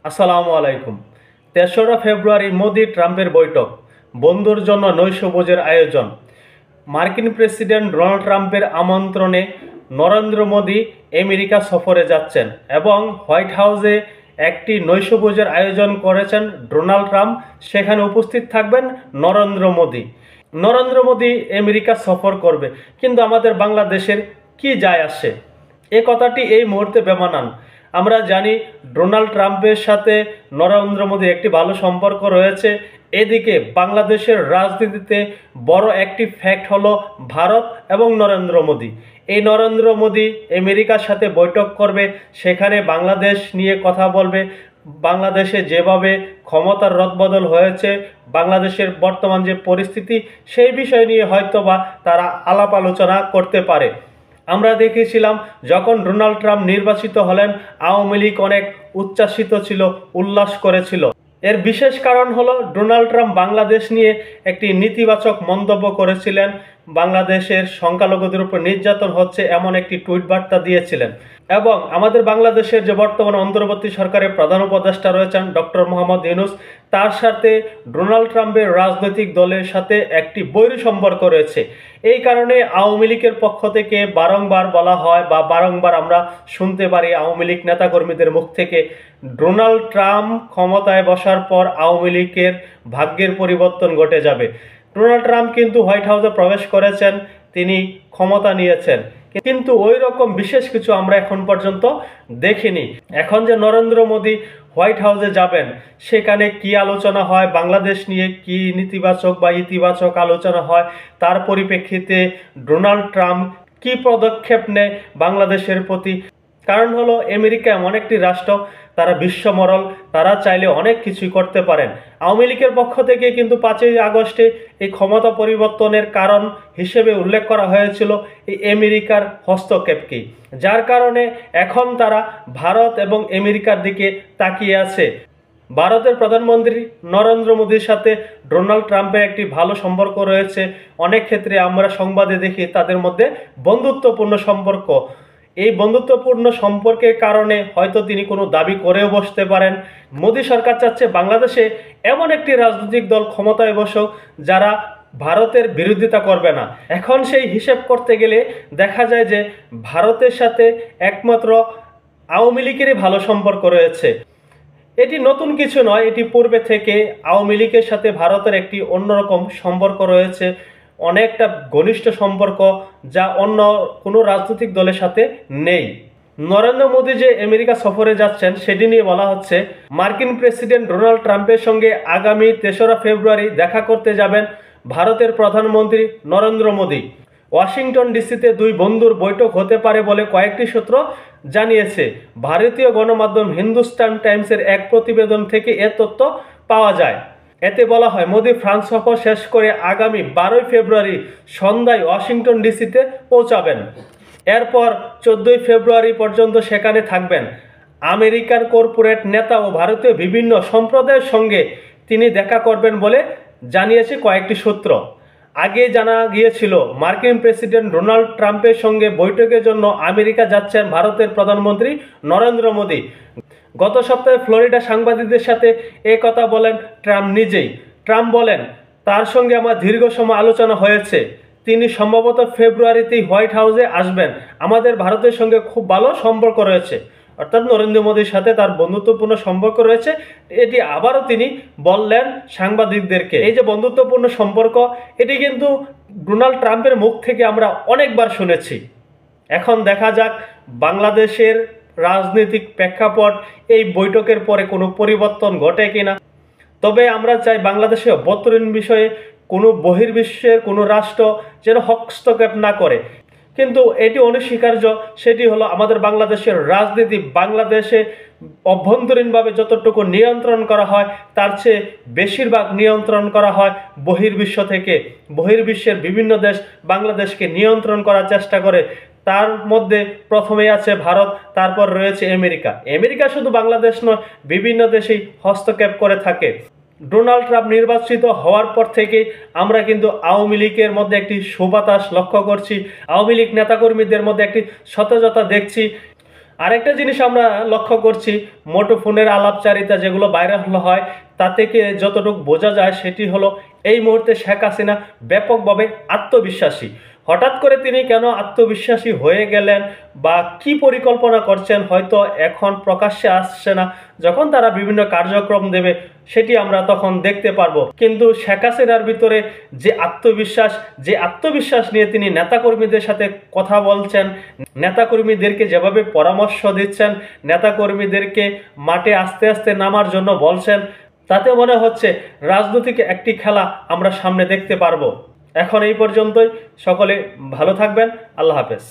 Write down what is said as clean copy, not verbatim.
আসসালামু আলাইকুম। ৩রা ফেব্রুয়ারি মোদি ট্রাম্পের বৈঠক, বন্ধুর জন্য নৈশভোজের আয়োজন। মার্কিন প্রেসিডেন্ট ডোনাল্ড ট্রাম্পের আমন্ত্রণে নরেন্দ্র মোদি আমেরিকা সফরে যাচ্ছেন এবং হোয়াইট হাউসে একটি নৈশভোজের আয়োজন করেছেন ডোনাল্ড ট্রাম্প। সেখানে উপস্থিত থাকবেন নরেন্দ্র মোদি। নরেন্দ্র মোদি আমেরিকা সফর করবে, কিন্তু আমাদের বাংলাদেশের কি যায় আসে? এ কথাটি এই মুহূর্তে বেমানান। আমরা জানি ডোনাল্ড ট্রাম্পের সাথে নরেন্দ্র মোদির একটি ভালো সম্পর্ক রয়েছে। এদিকে বাংলাদেশের রাজনীতিতে বড় একটি ফ্যাক্ট হলো ভারত এবং নরেন্দ্র মোদি। এই নরেন্দ্র মোদি আমেরিকার সাথে বৈঠক করবে, সেখানে বাংলাদেশ নিয়ে কথা বলবে। বাংলাদেশে যেভাবে ক্ষমতার রদবদল হয়েছে, বাংলাদেশের বর্তমান যে পরিস্থিতি, সেই বিষয় নিয়ে হয়তোবা তারা আলাপ আলোচনা করতে পারে। আমরা দেখেছিলাম যখন ডোনাল্ড ট্রাম্প নির্বাচিত হলেন, আওয়ামী লীগ অনেক উচ্ছ্বাসিত ছিল, উল্লাস করেছিল। এর বিশেষ কারণ হলো ডোনাল্ড ট্রাম্প বাংলাদেশ নিয়ে একটি নেতিবাচক মন্তব্য করেছিলেন। বাংলাদেশের সংখ্যালঘুদের উপর নির্যাতন হচ্ছে এমন একটি টুইট বার্তা দিয়েছিলেন। এবং আমাদের বাংলাদেশের যে বর্তমান অন্তর্বর্তী সরকারের প্রধান উপদেষ্টা রয়েছেন ডক্টর মোহাম্মদ ইউনূস, তার সাথে ডোনাল্ড ট্রাম্পের রাজনৈতিক দলের সাথে একটি বৈরী সম্পর্ক রয়েছে। এই কারণে আওয়ামী লীগের পক্ষ থেকে বারংবার বলা হয় বা বারংবার আমরা শুনতে পারি আওয়ামী লীগ নেতাকর্মীদের মুখ থেকে, ডোনাল্ড ট্রাম্প ক্ষমতায় বসার পর আওয়ামী লীগের ভাগ্যের পরিবর্তন ঘটে যাবে। ডোনাল্ড ট্রাম্প কিন্তু হোয়াইট হাউসে প্রবেশ করেছেন, তিনি ক্ষমতা নিয়েছেন, কিন্তু ওই রকম বিশেষ কিছু আমরা এখন পর্যন্ত দেখিনি। এখন যে নরেন্দ্র মোদি হোয়াইট হাউসে যাবেন, সেখানে কি আলোচনা হয়, বাংলাদেশ নিয়ে কি নেতিবাচক বা ইতিবাচক আলোচনা হয়, তার পরিপ্রেক্ষিতে ডোনাল্ড ট্রাম্প কি পদক্ষেপ নেয় বাংলাদেশের প্রতি। কারণ হলো আমেরিকা এমন একটি রাষ্ট্র, তারা বিশ্বমরল, তারা চাইলে অনেক কিছুই করতে পারেন। আওয়ামী লীগের পক্ষ থেকে কিন্তু 5ই আগস্টে এই ক্ষমতা পরিবর্তনের কারণ হিসেবে উল্লেখ করা হয়েছিল এই আমেরিকার হস্তক্ষেপকে, যার কারণে এখন তারা ভারত এবং আমেরিকার দিকে তাকিয়ে আছে। ভারতের প্রধানমন্ত্রী নরেন্দ্র মোদির সাথে ডোনাল্ড ট্রাম্পের একটি ভালো সম্পর্ক রয়েছে। অনেক ক্ষেত্রে আমরা সংবাদে দেখি তাদের মধ্যে বন্ধুত্বপূর্ণ সম্পর্ক। এই বন্ধুত্বপূর্ণ সম্পর্কের কারণে হয়তো তিনি কোনো দাবি করেও বসতে পারেন। মোদী সরকার চাচ্ছে বাংলাদেশে এমন একটি রাজনৈতিক দল ক্ষমতায় বসুক যারা ভারতের বিরোধিতা করবে না। এখন সেই হিসেব করতে গেলে দেখা যায় যে ভারতের সাথে একমাত্র আওয়ামী লীগেরই ভালো সম্পর্ক রয়েছে। এটি নতুন কিছু নয়, এটি পূর্বে থেকে আওয়ামী লীগের সাথে ভারতের একটি অন্যরকম সম্পর্ক রয়েছে, অনেকটা ঘনিষ্ঠ সম্পর্ক, যা অন্য কোনো রাজনৈতিক দলের সাথে নেই। নরেন্দ্র মোদী যে আমেরিকা সফরে যাচ্ছেন সেটি নিয়ে বলা হচ্ছে, মার্কিন প্রেসিডেন্ট ডোনাল্ড ট্রাম্পের সঙ্গে আগামী 3রা ফেব্রুয়ারি দেখা করতে যাবেন ভারতের প্রধানমন্ত্রী নরেন্দ্র মোদী। ওয়াশিংটন ডিসিতে দুই বন্ধুর বৈঠক হতে পারে বলে কয়েকটি সূত্র জানিয়েছে। ভারতীয় গণমাধ্যম হিন্দুস্তান টাইমসের এক প্রতিবেদন থেকে এ তথ্য পাওয়া যায়। এতে বলা হয়, মোদি ফ্রান্স সফর শেষ করে আগামী 12ই ফেব্রুয়ারি সন্ধ্যায় ওয়াশিংটন ডিসিতে পৌঁছাবেন। এরপর 14ই ফেব্রুয়ারি পর্যন্ত সেখানে থাকবেন। আমেরিকার কর্পোরেট নেতা ও ভারতীয় বিভিন্ন সম্প্রদায়ের সঙ্গে তিনি দেখা করবেন বলে জানিয়েছে কয়েকটি সূত্র। আগে জানা গিয়েছিল মার্কিন প্রেসিডেন্ট ডোনাল্ড ট্রাম্পের সঙ্গে বৈঠকের জন্য আমেরিকা যাচ্ছেন ভারতের প্রধানমন্ত্রী নরেন্দ্র মোদি। গত সপ্তাহে ফ্লোরিডা সাংবাদিকদের সাথে এ কথা বলেন ট্রাম্প নিজেই। ট্রাম্প বলেন, তার সঙ্গে আমার দীর্ঘ সময় আলোচনা হয়েছে, তিনি সম্ভবত ফেব্রুয়ারিতেই হোয়াইট হাউসে আসবেন। আমাদের ভারতের সঙ্গে খুব ভালো সম্পর্ক রয়েছে, অর্থাৎ নরেন্দ্র মোদির সাথে তার বন্ধুত্বপূর্ণ সম্পর্ক রয়েছে। এটি আবারও তিনি বললেন সাংবাদিকদেরকে। এই যে বন্ধুত্বপূর্ণ সম্পর্ক, এটি কিন্তু ডোনাল্ড ট্রাম্পের মুখ থেকে আমরা অনেকবার শুনেছি। এখন দেখা যাক বাংলাদেশের রাজনৈতিক প্রেক্ষাপট এই বৈঠকের পরে কোনো পরিবর্তন ঘটে কিনা। তবে আমরা চাই বাংলাদেশে অভ্যন্তরীণ বিষয়ে কোনো বহির্বিশ্বের কোনো রাষ্ট্র যেন হস্তক্ষেপ না করে। কিন্তু এটি অনস্বীকার্য, সেটি হলো আমাদের বাংলাদেশের রাজনীতি বাংলাদেশে অভ্যন্তরীণভাবে যতটুকু নিয়ন্ত্রণ করা হয় তার চেয়ে বেশিরভাগ নিয়ন্ত্রণ করা হয় বহির্বিশ্ব থেকে। বহির্বিশ্বের বিভিন্ন দেশ বাংলাদেশকে নিয়ন্ত্রণ করার চেষ্টা করে, তার মধ্যে প্রথমেই আছে ভারত, তারপর রয়েছে আমেরিকা। আমেরিকা শুধু বাংলাদেশ নয়, বিভিন্ন দেশেই হস্তক্ষেপ করে থাকে। ডোনাল্ড ট্রাম্প নির্বাচিত হওয়ার পর থেকে আমরা কিন্তু আওয়ামী লীগের মধ্যে একটি সুবাতাস লক্ষ্য করছি, আওয়ামী লীগ নেতাকর্মীদের মধ্যে একটি সতেজতা দেখছি। আরেকটা জিনিস আমরা লক্ষ্য করছি, মুঠোফোনের আলাপচারিতা যেগুলো ভাইরাল হয় তা থেকে যতটুকু বোঝা যায় সেটি হলো এই মুহূর্তে শেখ হাসিনা ব্যাপকভাবে আত্মবিশ্বাসী। হঠাৎ করে তিনি কেন আত্মবিশ্বাসী হয়ে গেলেন বা কি পরিকল্পনা করছেন হয়তো এখন প্রকাশ্যে আসছে না, যখন তারা বিভিন্ন কার্যক্রম দেবে সেটি আমরা তখন দেখতে পারবো। কিন্তু শেখ হাসিনার ভিতরে যে আত্মবিশ্বাস নিয়ে তিনি নেতাকর্মীদের সাথে কথা বলছেন, নেতাকর্মীদেরকে যেভাবে পরামর্শ দিচ্ছেন, নেতাকর্মীদেরকে মাঠে আস্তে আস্তে নামার জন্য বলছেন, তাতে মনে হচ্ছে রাজনৈতিক একটি খেলা আমরা সামনে দেখতে পারবো। এখন এই পর্যন্তই, সকলে ভালো থাকবেন, আল্লাহ হাফেজ।